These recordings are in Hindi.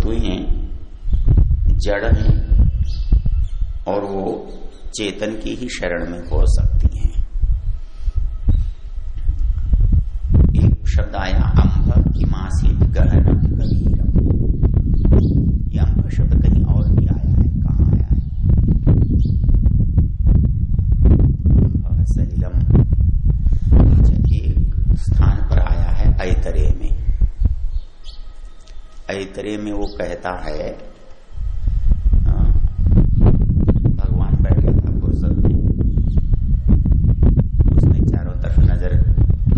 वस्तुएं जड़ हैं और वो चेतन की ही शरण में हो सकती हैं। एक शब्द आया अम्भ किमासीत गहनम गभीरम। ये अम्भ शब्द कहीं और भी आया है, कहाँ आया है? अम्भ सलिलम एक स्थान पर आया है, ऐतरेय में। ऐतरेय में वो कहता है, भगवान बैठा था फुर्सत में, उसने चारों तरफ नजर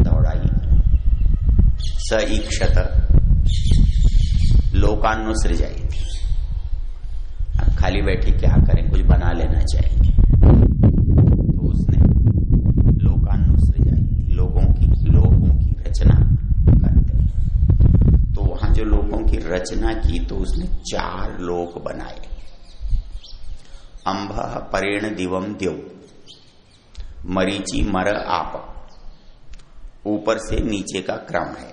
दौड़ाई। स ईक्षत लोकानुसृजाई थी। अब खाली बैठी क्या करें, कुछ बना लेना चाहिए, तो उसने लोकानुसृजाई थी, लोगों की रचना करते। तो वहां जो लोगों की रचना की तो उसने 4 लोक बनाए। अम्भ परेण दिवम द्यौ, मरीचि मर आप, ऊपर से नीचे का क्रम है।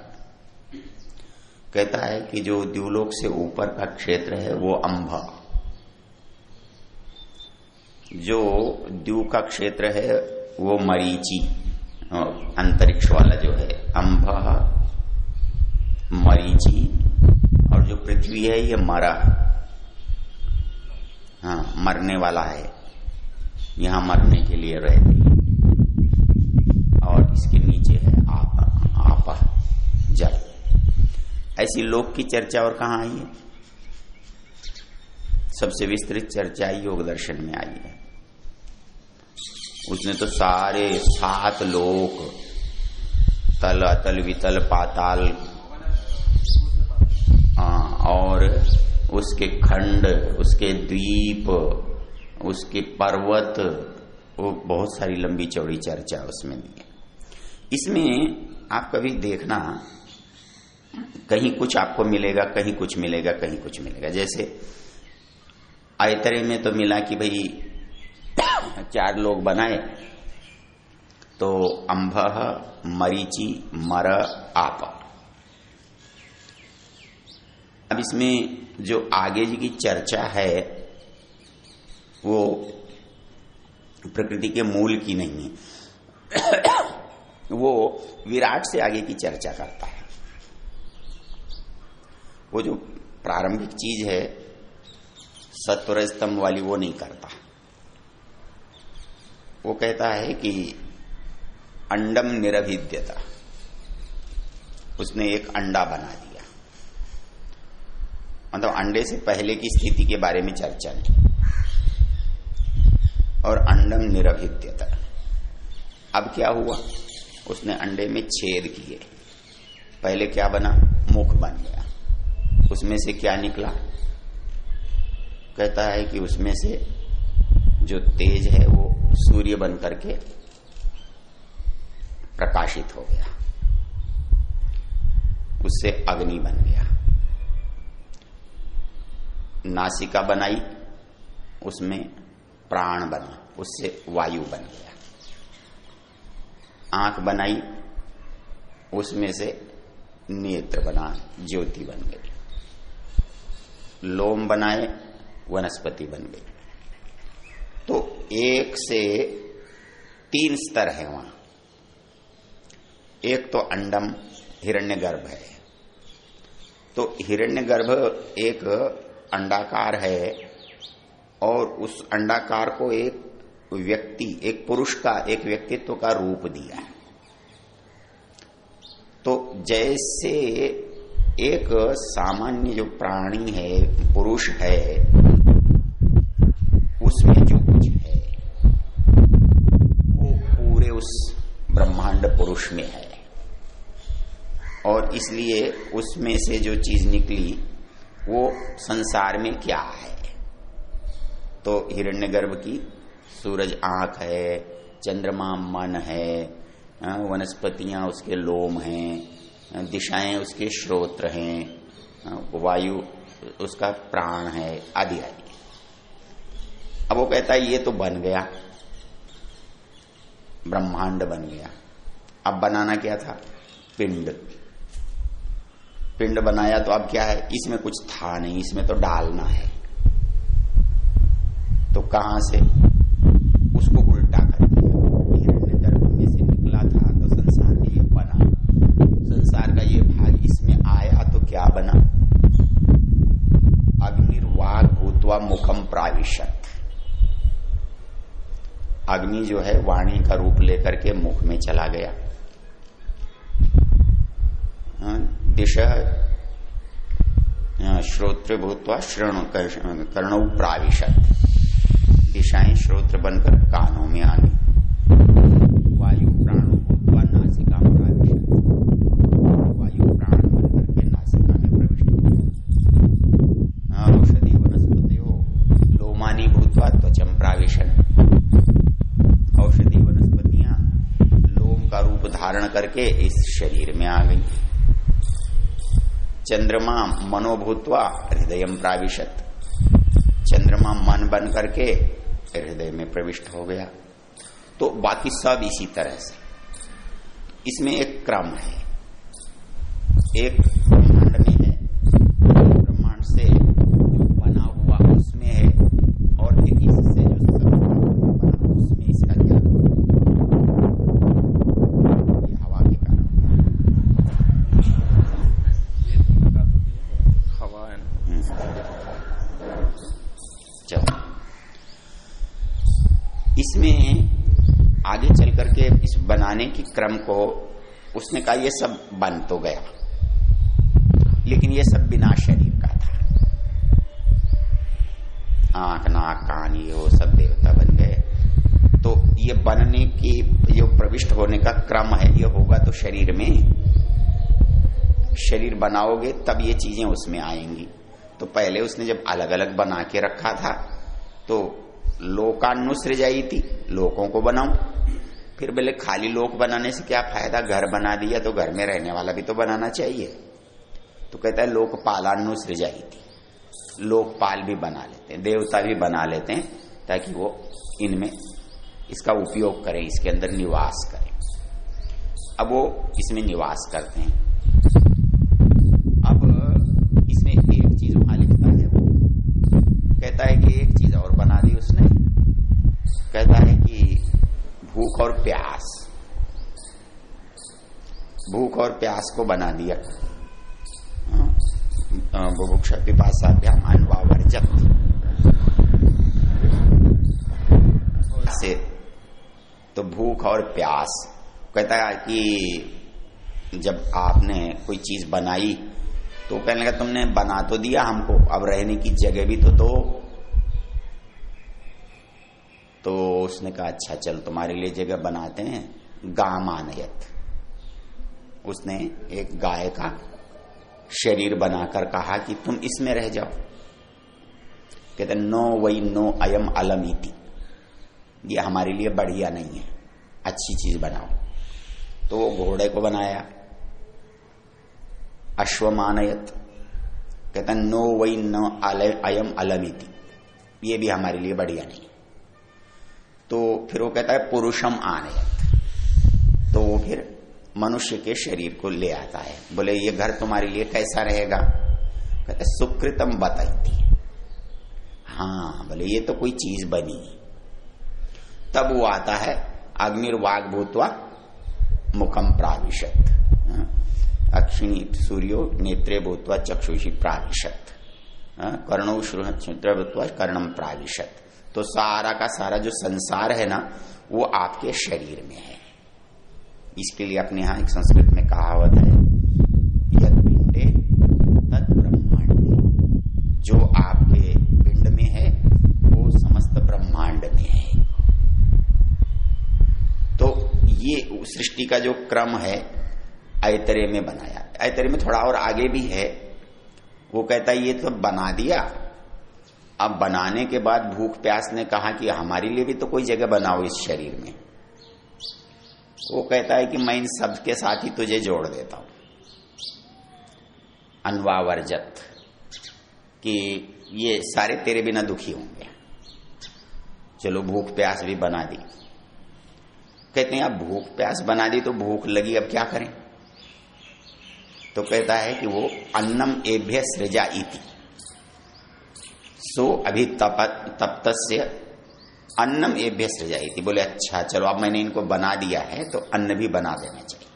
कहता है कि जो द्युलोक से ऊपर का क्षेत्र है वो अम्भ, जो द्यू का क्षेत्र है वो मरीचि, अंतरिक्ष वाला जो है अम्भ मरीचि, और जो पृथ्वी है ये मरा, हाँ मरने वाला है, यहां मरने के लिए रहती, और इसके नीचे है आप जल। ऐसी लोक की चर्चा और कहां आई है? सबसे विस्तृत चर्चा योग दर्शन में आई है। उसने तो सारे 7 लोक, तल अतल वितल पाताल, और उसके खंड, उसके द्वीप, उसके पर्वत, वो बहुत सारी लंबी चौड़ी चर्चा उसमें दी है। इसमें आप कभी देखना, कहीं कुछ आपको मिलेगा, कहीं कुछ मिलेगा, कहीं कुछ मिलेगा। जैसे ऐतरेय में तो मिला कि भाई 4 लोग बनाए, तो अम्भ मरीचि मर आप। अब इसमें जो आगे जी की चर्चा है वो प्रकृति के मूल की नहीं है, वो विराट से आगे की चर्चा करता है। वो जो प्रारंभिक चीज है सत्वर स्तंभ वाली, वो नहीं करता। वो कहता है कि अंडम निरभिद्यता, उसने एक अंडा बना दिया, मतलब अंडे से पहले की स्थिति के बारे में चर्चा नहीं। और अंडम निरभिद्यता, अब क्या हुआ, उसने अंडे में छेद किए। पहले क्या बना, मुख बन गया, उसमें से क्या निकला? कहता है कि उसमें से जो तेज है वो सूर्य बन करके प्रकाशित हो गया, उससे अग्नि बन गया। नासिका बनाई, उसमें प्राण बना, उससे वायु बन गया। आंख बनाई, उसमें से नेत्र बना, ज्योति बन गई। लोम बनाए, वनस्पति बन गई। तो 1 से 3 स्तर है वहां। एक तो अंडम हिरण्यगर्भ है, तो हिरण्यगर्भ एक अंडाकार है, और उस अंडाकार को एक व्यक्ति, एक पुरुष का, एक व्यक्तित्व का रूप दिया है। तो जैसे एक सामान्य जो प्राणी है, पुरुष है, उसमें जो कुछ है वो पूरे उस ब्रह्मांड पुरुष में है, और इसलिए उसमें से जो चीज निकली वो संसार में क्या है। तो हिरण्यगर्भ की सूरज आंख है, चंद्रमा मन है, वनस्पतियां उसके लोम हैं, दिशाएं उसके श्रोत्र हैं, वायु उसका प्राण है, आदि आदि। अब वो कहता है ये तो बन गया, ब्रह्मांड बन गया। अब बनाना क्या था? पिंड। पिंड बनाया तो अब क्या है, इसमें कुछ था नहीं, इसमें तो डालना है। तो कहां से उसको उल्टा कर दिया, हिरण्यगर्भ में से निकला था तो संसार में ये बना, संसार का ये भाग इसमें आया तो क्या बना, अग्निर्वाग भूत्वा मुखम प्राविशत। अग्नि जो है वाणी का रूप लेकर के मुख में चला गया। दिशा श्रोत्र भूत्वा कर्णौ प्राविशत, दिशाएं श्रोत्र बनकर कानों में आ गई। वायु प्राणो भूत्वा नासिका प्राविशत, वायु प्राण बनकर के नासिका में प्रविष्ट हो। औषधि वनस्पतियों लोमानी भूत्वा त्वचम प्राविशत, औषधि वनस्पतियां लोम का रूप धारण करके इस शरीर में आ गई। चंद्रमा मनोभूत्वा हृदयम प्राविशत, चंद्रमा मन बन करके हृदय में प्रविष्ट हो गया। तो बाकी सब इसी तरह से, इसमें एक क्रम है। एक ब्रह्मांड में है, ब्रह्मांड से जो बना हुआ उसमें है, और एक इससे जो बना उसमें इसका क्या, ये हवा के कारण हवा है। चलो इसमें आगे चल करके इस बनाने की क्रम को उसने कहा ये सब बन तो गया, लेकिन ये सब बिना शरीर का था। आंख नाक कान ये वो सब देवता बन गए। तो ये बनने की जो प्रविष्ट होने का क्रम है, ये होगा तो शरीर में, शरीर बनाओगे तब ये चीजें उसमें आएंगी। तो पहले उसने जब अलग अलग बना के रखा था तो लोकानुसृजाई थी, लोकों को बनाऊं। फिर बोले खाली लोक बनाने से क्या फायदा, घर बना दिया तो घर में रहने वाला भी तो बनाना चाहिए। तो कहता है लोकपालानुसृजाई थी, लोकपाल भी बना लेते हैं, देवता भी बना लेते हैं, ताकि वो इनमें इसका उपयोग करें, इसके अंदर निवास करें। अब वो इसमें निवास करते हैं। अब इसमें एक चीज वहां लिखता है, वो कहता है कि एक चीज और बना दी उसने, कहता है कि भूख और प्यास, भूख और प्यास को बना दिया। बुभुक्षा पिपासाभ्याम अन्वावर्जत से, तो भूख और प्यास। कहता है कि जब आपने कोई चीज बनाई तो कहने लगा तुमने बना तो दिया हमको, अब रहने की जगह भी तो दो। तो उसने कहा अच्छा चल तुम्हारे लिए जगह बनाते हैं। गामानयत, उसने एक गाय का शरीर बनाकर कहा कि तुम इसमें रह जाओ। कहते नो वही नो अयम अलमीति, ये हमारे लिए बढ़िया नहीं है, अच्छी चीज बनाओ। तो वो घोड़े को बनाया। अश्वमानयत, कहता नो वही नो अयम अलमीति, ये भी हमारे लिए बढ़िया नहीं। तो फिर वो कहता है पुरुषम आनयत, तो वो फिर मनुष्य के शरीर को ले आता है। बोले ये घर तुम्हारे लिए कैसा रहेगा, कहते सुकृतम बताई। हाँ बोले ये तो कोई चीज बनी। तब वो आता है अग्निर्वाग भूत्वा मुखम प्राविशत, अक्षिणी सूर्यो नेत्रे भूत्वा चक्षुषी प्राविशत, कर्णौ श्रुत्र भूत्वा कर्णम प्राविशत। तो सारा का सारा जो संसार है ना वो आपके शरीर में है। इसके लिए अपने यहां एक संस्कृत में कहावत है, यद पिंडे तद ब्रह्मांडे, जो आपके पिंड में है वो समस्त ब्रह्मांड में है। तो ये सृष्टि का जो क्रम है ऐतरेय में बनाया। ऐतरेय में थोड़ा और आगे भी है। वो कहता है ये तो बना दिया, अब बनाने के बाद भूख प्यास ने कहा कि हमारे लिए भी तो कोई जगह बनाओ इस शरीर में। वो कहता है कि मैं इन सब के साथ ही तुझे जोड़ देता हूं, अन्वावर्जत, कि ये सारे तेरे बिना दुखी होंगे। चलो भूख प्यास भी बना दी। कहते हैं अब भूख प्यास बना दी तो भूख लगी, अब क्या करें। तो कहता है कि वो अन्नम एभ्य सृजा इति, सो अभी तप्तस्य अन्नम एभ्य सृजा इति। बोले अच्छा चलो अब मैंने इनको बना दिया है तो अन्न भी बना देना चाहिए।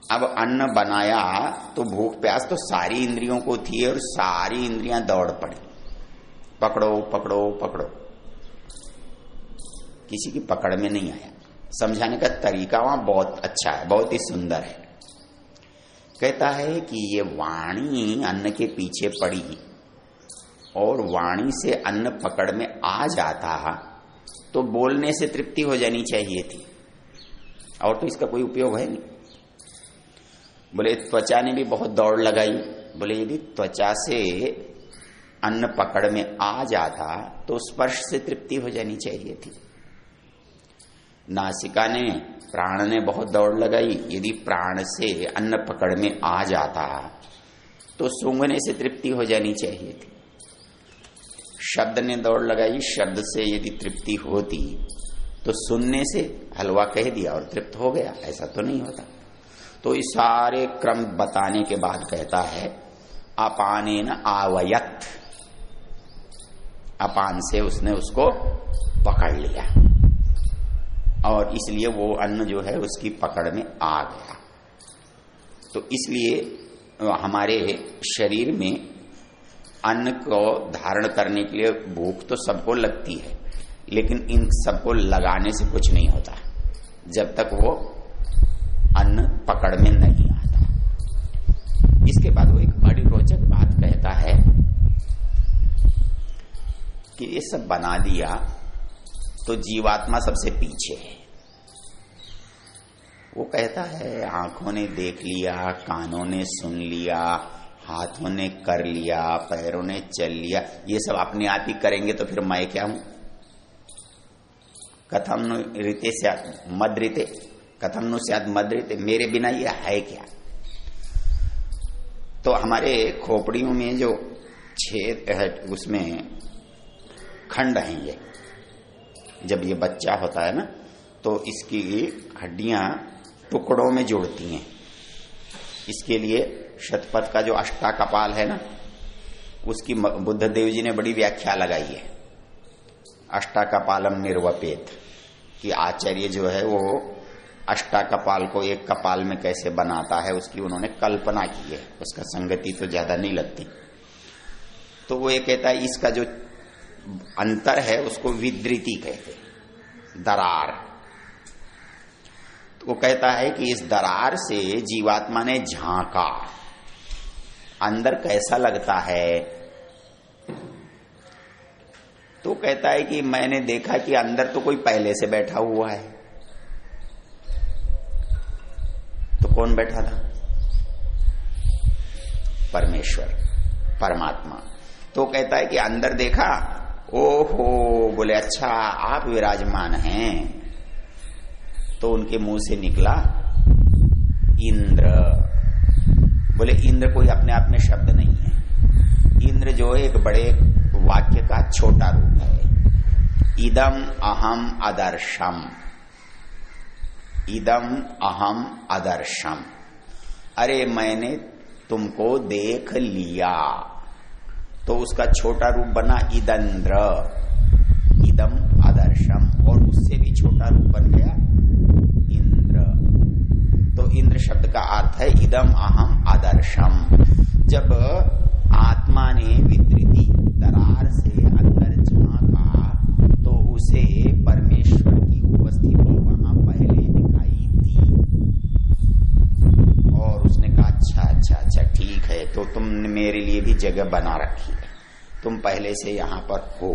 अब अन्न बनाया तो भूख प्यास तो सारी इंद्रियों को थी और सारी इंद्रियां दौड़ पड़ी, पकड़ो पकड़ो पकड़ो, किसी की पकड़ में नहीं आया। समझाने का तरीका वहां बहुत अच्छा है, बहुत ही सुंदर है। कहता है कि ये वाणी अन्न के पीछे पड़ी और वाणी से अन्न पकड़ में आ जाता तो बोलने से तृप्ति हो जानी चाहिए थी, और तो इसका कोई उपयोग है नहीं। बोले त्वचा ने भी बहुत दौड़ लगाई। बोले यदि त्वचा से अन्न पकड़ में आ जाता तो स्पर्श से तृप्ति हो जानी चाहिए थी। नासिका ने, प्राण ने बहुत दौड़ लगाई, यदि प्राण से अन्न पकड़ में आ जाता तो सूंघने से तृप्ति हो जानी चाहिए थी। शब्द ने दौड़ लगाई, शब्द से यदि तृप्ति होती तो सुनने से हलवा कह दिया और तृप्त हो गया, ऐसा तो नहीं होता। तो इस सारे क्रम बताने के बाद कहता है अपानेन आवयत, अपान से उसने उसको पकड़ लिया और इसलिए वो अन्न जो है उसकी पकड़ में आ गया। तो इसलिए हमारे शरीर में अन्न को धारण करने के लिए भूख तो सबको लगती है, लेकिन इन सबको लगाने से कुछ नहीं होता जब तक वो अन्न पकड़ में नहीं आता। इसके बाद वो एक बड़ी रोचक बात कहता है कि ये सब बना दिया तो जीवात्मा सबसे पीछे है। वो कहता है आंखों ने देख लिया, कानों ने सुन लिया, हाथों ने कर लिया, पैरों ने चल लिया, ये सब अपने आप ही करेंगे तो फिर मैं क्या हूं? कथम नु रीते स्यात् मद रीते, कथम नु स्यात् मद रीते, मेरे बिना ये है क्या? तो हमारे खोपड़ियों में जो छेद है उसमें खंड हैं, ये जब ये बच्चा होता है ना तो इसकी हड्डियां टुकड़ों में जुड़ती हैं। इसके लिए शतपथ का जो अष्टाकपाल है ना, उसकी बुद्ध देव जी ने बड़ी व्याख्या लगाई है, अष्टाकपालम निर्वपेत, कि आचार्य जो है वो अष्टाकपाल को एक कपाल में कैसे बनाता है उसकी उन्होंने कल्पना की है। उसका संगति तो ज्यादा नहीं लगती। तो वो ये कहता है इसका जो अंतर है उसको विद्रिति कहते, दरार। तो वो कहता है कि इस दरार से जीवात्मा ने झांका, अंदर कैसा लगता है? तो कहता है कि मैंने देखा कि अंदर तो कोई पहले से बैठा हुआ है। तो कौन बैठा था? परमेश्वर, परमात्मा। तो कहता है कि अंदर देखा, ओहो, बोले अच्छा आप विराजमान हैं। तो उनके मुंह से निकला इंद्र। बोले इंद्र कोई अपने आप में शब्द नहीं है, इंद्र जो है एक बड़े वाक्य का छोटा रूप है। इदम अहम अदर्शम, इदम अहम अदर्शम, अरे मैंने तुमको देख लिया। तो उसका छोटा रूप बना इदंद्र, इदम अदर्शम, और उससे भी छोटा रूप बन गया इंद्र। तो इंद्र शब्द का अर्थ है इदम अहम अदर्शम। जब आत्मा ने विद्रिति दरार से अंदर झांका तो उसे परमेश्वर की उपस्थिति वहां पहले दिखाई दी और उसने कहा अच्छा अच्छा अच्छा ठीक है, तो तुमने मेरे लिए भी जगह बना रखी है, तुम पहले से यहां पर हो।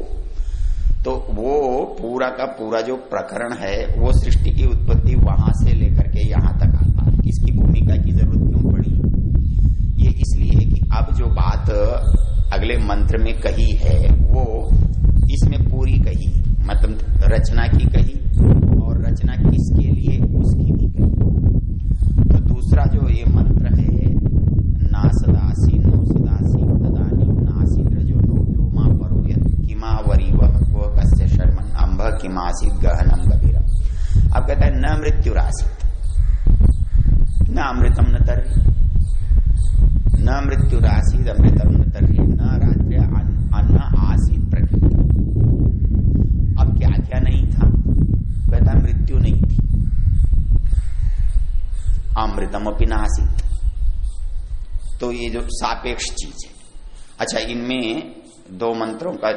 तो वो पूरा का पूरा जो प्रकरण है वो सृष्टि की उत्पत्ति वहां से लेकर के यहां तक आता है। इसकी भूमिका की जरूरत क्यों पड़ी? ये इसलिए कि अब जो बात अगले मंत्र में कही है वो इसमें पूरी कही, मतलब रचना की कही, और रचना किसके लिए उसकी भी कही। तो दूसरा जो ये मंत्र है नासदासी नो सदासी तदानी नासिद्र जो नो व्योमा परोयत किमा वरीवह को कस्य शर्मन अंभ किमासित गहनम गभीरम। अब कहता है न मृत्युरासित न अमृतम न तर्हि, न मृत्युरासीद अमृतम न तर्हि न रात्रि अन्न आसीद प्रकृति। अब क्या क्या नहीं था? कहता मृत्यु नहीं थी, अमृतम अपि न आसीत। तो ये जो सापेक्ष चीज है। अच्छा, इनमें दो मंत्रों का,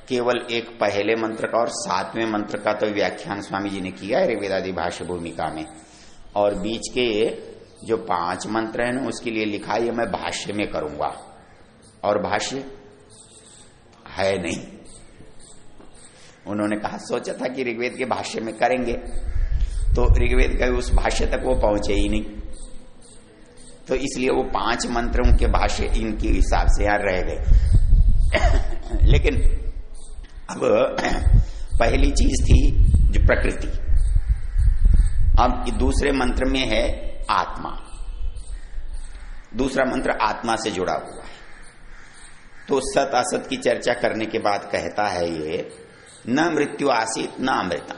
केवल एक पहले मंत्र का और 7वें मंत्र का तो व्याख्यान स्वामी जी ने किया है ऋग्वेदादि भाष्य भूमिका में, और बीच के जो 5 मंत्र है ना उसके लिए लिखा है मैं भाष्य में करूंगा, और भाष्य है नहीं। उन्होंने कहा, सोचा था कि ऋग्वेद के भाष्य में करेंगे, तो ऋग्वेद का उस भाष्य तक वो पहुंचे ही नहीं, तो इसलिए वो 5 मंत्रों के भाष्य इनके हिसाब से यहां रह गए। लेकिन अब पहली चीज थी जो प्रकृति, अब दूसरे मंत्र में है आत्मा। दूसरा मंत्र आत्मा से जुड़ा हुआ है। तो सत असत की चर्चा करने के बाद कहता है ये, न मृत्यु आसीत न अमृता।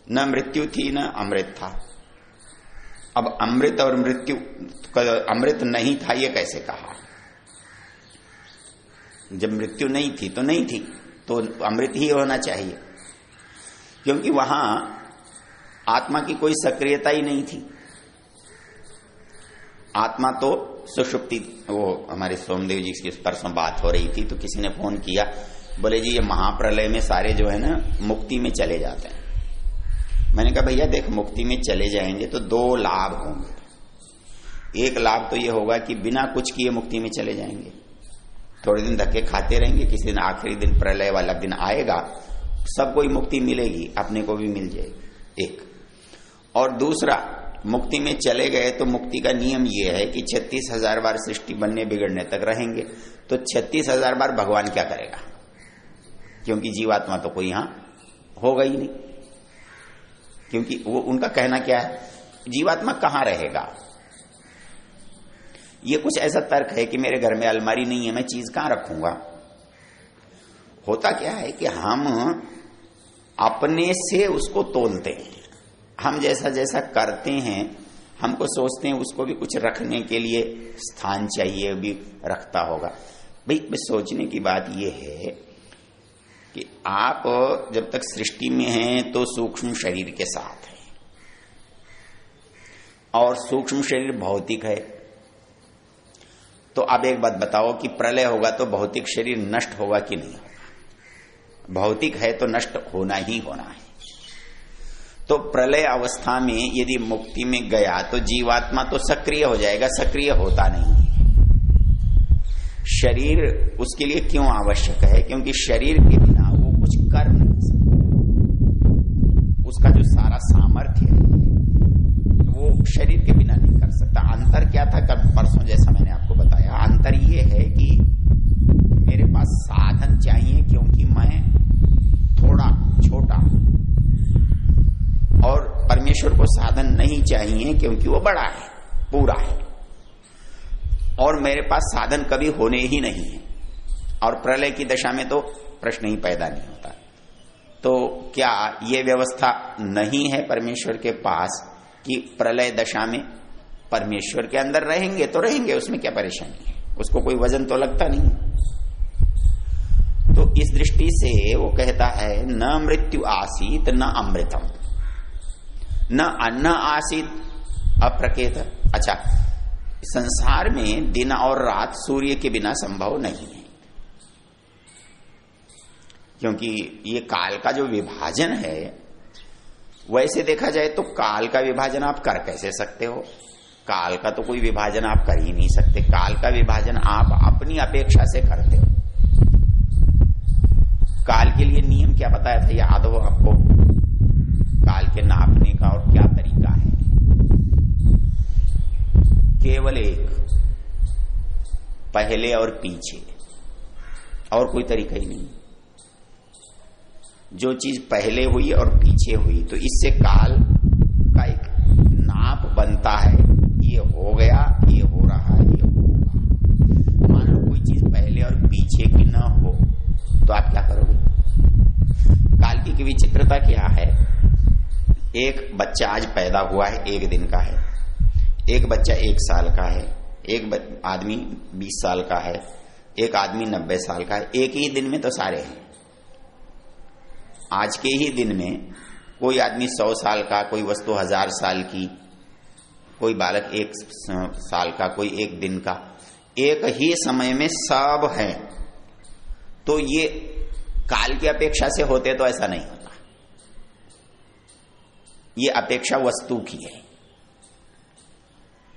न मृत्यु थी न अमृत था। अब अमृत और मृत्यु, अमृत नहीं था ये कैसे कहा? जब मृत्यु नहीं थी तो नहीं थी, तो अमृत ही होना चाहिए, क्योंकि वहां आत्मा की कोई सक्रियता ही नहीं थी। आत्मा तो सुषुप्ति, वो हमारे सोमदेव जी की परसों बात हो रही थी, तो किसी ने फोन किया, बोले जी ये महाप्रलय में सारे जो है ना मुक्ति में चले जाते हैं। मैंने कहा भैया देख, मुक्ति में चले जाएंगे तो 2 लाभ होंगे। एक लाभ तो ये होगा कि बिना कुछ किए मुक्ति में चले जाएंगे, थोड़े दिन धक्के खाते रहेंगे, किसी दिन आखिरी दिन प्रलय वाला दिन आएगा, सबको ही मुक्ति मिलेगी, अपने को भी मिल जाएगी, एक। और दूसरा, मुक्ति में चले गए तो मुक्ति का नियम यह है कि 36,000 बार सृष्टि बनने बिगड़ने तक रहेंगे, तो 36,000 बार भगवान क्या करेगा? क्योंकि जीवात्मा तो कोई यहां होगा ही नहीं, क्योंकि वो उनका कहना क्या है, जीवात्मा कहां रहेगा? ये कुछ ऐसा तर्क है कि मेरे घर में अलमारी नहीं है, मैं चीज कहां रखूंगा? होता क्या है कि हम अपने से उसको तोलते हैं, हम जैसा जैसा करते हैं हमको सोचते हैं उसको भी कुछ रखने के लिए स्थान चाहिए, भी रखता होगा। भाई सोचने की बात यह है कि आप जब तक सृष्टि में हैं तो सूक्ष्म शरीर के साथ है, और सूक्ष्म शरीर भौतिक है। तो अब एक बात बताओ कि प्रलय होगा तो भौतिक शरीर नष्ट होगा कि नहीं होगा? भौतिक है तो नष्ट होना ही होना है। तो प्रलय अवस्था में यदि मुक्ति में गया तो जीवात्मा तो सक्रिय हो जाएगा, सक्रिय होता नहीं है। शरीर उसके लिए क्यों आवश्यक है? क्योंकि शरीर के बिना वो कुछ कर नहीं सकता। उसका जो सारा सामर्थ्य है वो शरीर के बिना नहीं कर सकता। अंतर क्या था? कल परसों जैसा मैंने आपको बताया, अंतर ये है कि मेरे पास साधन चाहिए क्योंकि मैं थोड़ा छोटा, और परमेश्वर को साधन नहीं चाहिए क्योंकि वो बड़ा है, पूरा है, और मेरे पास साधन कभी होने ही नहीं है। और प्रलय की दशा में तो प्रश्न ही पैदा नहीं होता। तो क्या ये व्यवस्था नहीं है परमेश्वर के पास कि प्रलय दशा में परमेश्वर के अंदर रहेंगे तो रहेंगे, उसमें क्या परेशानी है? उसको कोई वजन तो लगता नहीं। तो इस दृष्टि से वो कहता है न मृत्यु आसीत न अमृतम, न अन्न आसीत अप्रकेत। अच्छा, संसार में दिन और रात सूर्य के बिना संभव नहीं है, क्योंकि ये काल का जो विभाजन है, वैसे देखा जाए तो काल का विभाजन आप कर कैसे सकते हो? काल का तो कोई विभाजन आप कर ही नहीं सकते। काल का विभाजन आप अपनी अपेक्षा से करते हो। काल के लिए नियम क्या बताया था, याद हो आपको? काल के नापने का और क्या तरीका है? केवल एक, पहले और पीछे, और कोई तरीका ही नहीं। जो चीज पहले हुई और पीछे हुई तो इससे काल का एक नाप बनता है, ये हो गया, ये हो रहा है, ये होगा। मान लो कोई चीज पहले और पीछे की ना हो तो आप क्या करोगे? काल की विचित्रता क्या है? एक बच्चा आज पैदा हुआ है, 1 दिन का है, एक बच्चा 1 साल का है, एक आदमी 20 साल का है, एक आदमी 90 साल का है, एक ही दिन में तो सारे हैं। आज के ही दिन में कोई आदमी 100 साल का, कोई वस्तु 1000 साल की, कोई बालक 1 साल का, कोई 1 दिन का, एक ही समय में सब है। तो ये काल की अपेक्षा से होते तो ऐसा नहीं होता, ये अपेक्षा वस्तु की है।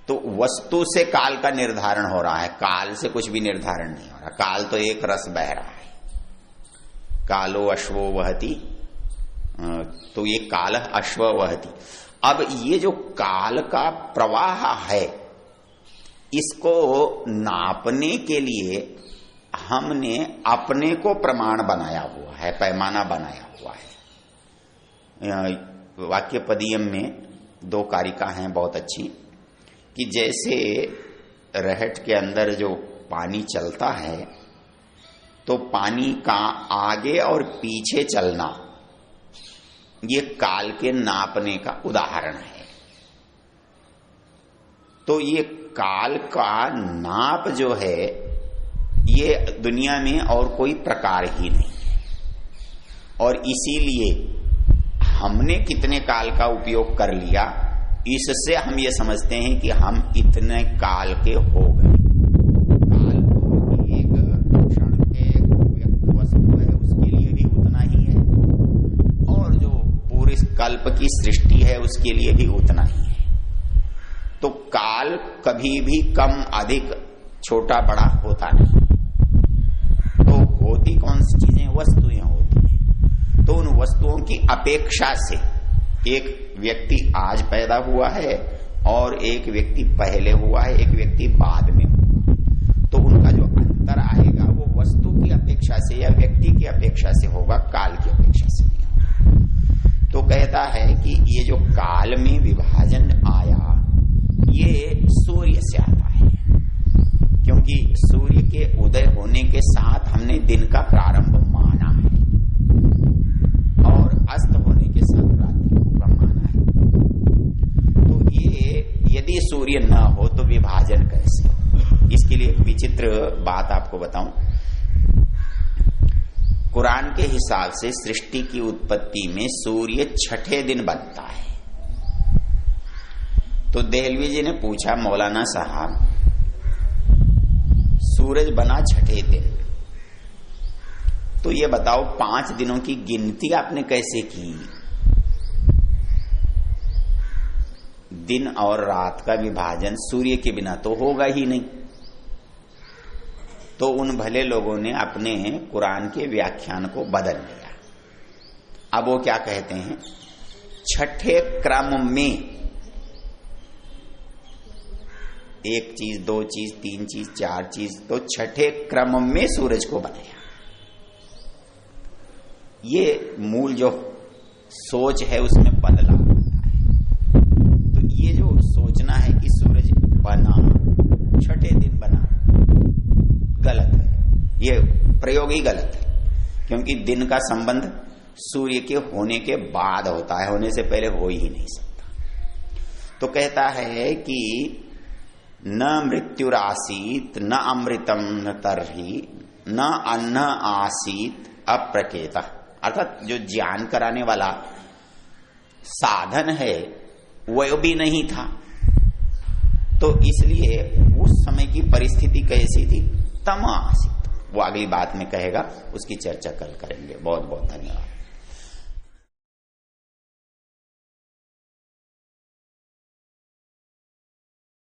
तो वस्तु से काल का निर्धारण हो रहा है, काल से कुछ भी निर्धारण नहीं हो रहा। काल तो एक रस बह रहा है, कालो अश्वो वहति, तो ये काल अश्व वहति। अब ये जो काल का प्रवाह है, इसको नापने के लिए हमने अपने को प्रमाण बनाया हुआ है, पैमाना बनाया हुआ है। वाक्यपदीयम में 2 कारिका हैं बहुत अच्छी, कि जैसे रहट के अंदर जो पानी चलता है, तो पानी का आगे और पीछे चलना ये काल के नापने का उदाहरण है। तो ये काल का नाप जो है, ये दुनिया में और कोई प्रकार ही नहीं है। और इसीलिए हमने कितने काल का उपयोग कर लिया, इससे हम ये समझते हैं कि हम इतने काल के हो गए। काल एक क्षण एक वस्तु है, उसके लिए भी उतना ही है, और जो पूरे कल्प की सृष्टि है उसके लिए भी उतना ही है। तो काल कभी भी कम अधिक छोटा बड़ा होता नहीं। तो होती कौन सी चीजें? वस्तुएं होती हैं। तो उन वस्तुओं की अपेक्षा से एक व्यक्ति आज पैदा हुआ है और एक व्यक्ति पहले हुआ है, एक व्यक्ति बाद में हुआ, तो उनका जो अंतर आएगा वो वस्तु की अपेक्षा से या व्यक्ति की अपेक्षा से होगा, काल की अपेक्षा से नहीं होगा। तो कहता है कि ये जो काल में विभाजन आया, ये सूर्य से आता है, क्योंकि सूर्य के उदय होने के साथ हमने दिन का प्रारंभ माना है, और अस्त होने के साथ रात्रि को माना है। तो ये यदि सूर्य न हो तो विभाजन कैसे हो? इसके लिए एक विचित्र बात आपको बताऊं। कुरान के हिसाब से सृष्टि की उत्पत्ति में सूर्य 6ठे दिन बनता है। तो देहलवी जी ने पूछा, मौलाना साहब सूरज बना 6ठे दिन, तो ये बताओ 5 दिनों की गिनती आपने कैसे की? दिन और रात का विभाजन सूर्य के बिना तो होगा ही नहीं। तो उन भले लोगों ने अपने कुरान के व्याख्यान को बदल लिया। अब वो क्या कहते हैं? 6ठे क्रम में 1 चीज, 2 चीज, 3 चीज, 4 चीज, तो 6ठे क्रम में सूरज को बनाया। ये मूल जो सोच है उसमें बदलाव आता है। तो ये जो सोचना है कि सूरज बना 6ठे दिन बना, गलत है। ये प्रयोग ही गलत है, क्योंकि दिन का संबंध सूर्य के होने के बाद होता है, होने से पहले हो ही नहीं सकता। तो कहता है कि न मृत्युरासीत न अमृतम न तर्हि न अन्न आसीत अप्रकेता, अर्थात जो ज्ञान कराने वाला साधन है वह भी नहीं था। तो इसलिए उस समय की परिस्थिति कैसी थी? तम आसीत। वो अगली बात में कहेगा, उसकी चर्चा कल करेंगे। बहुत बहुत धन्यवाद।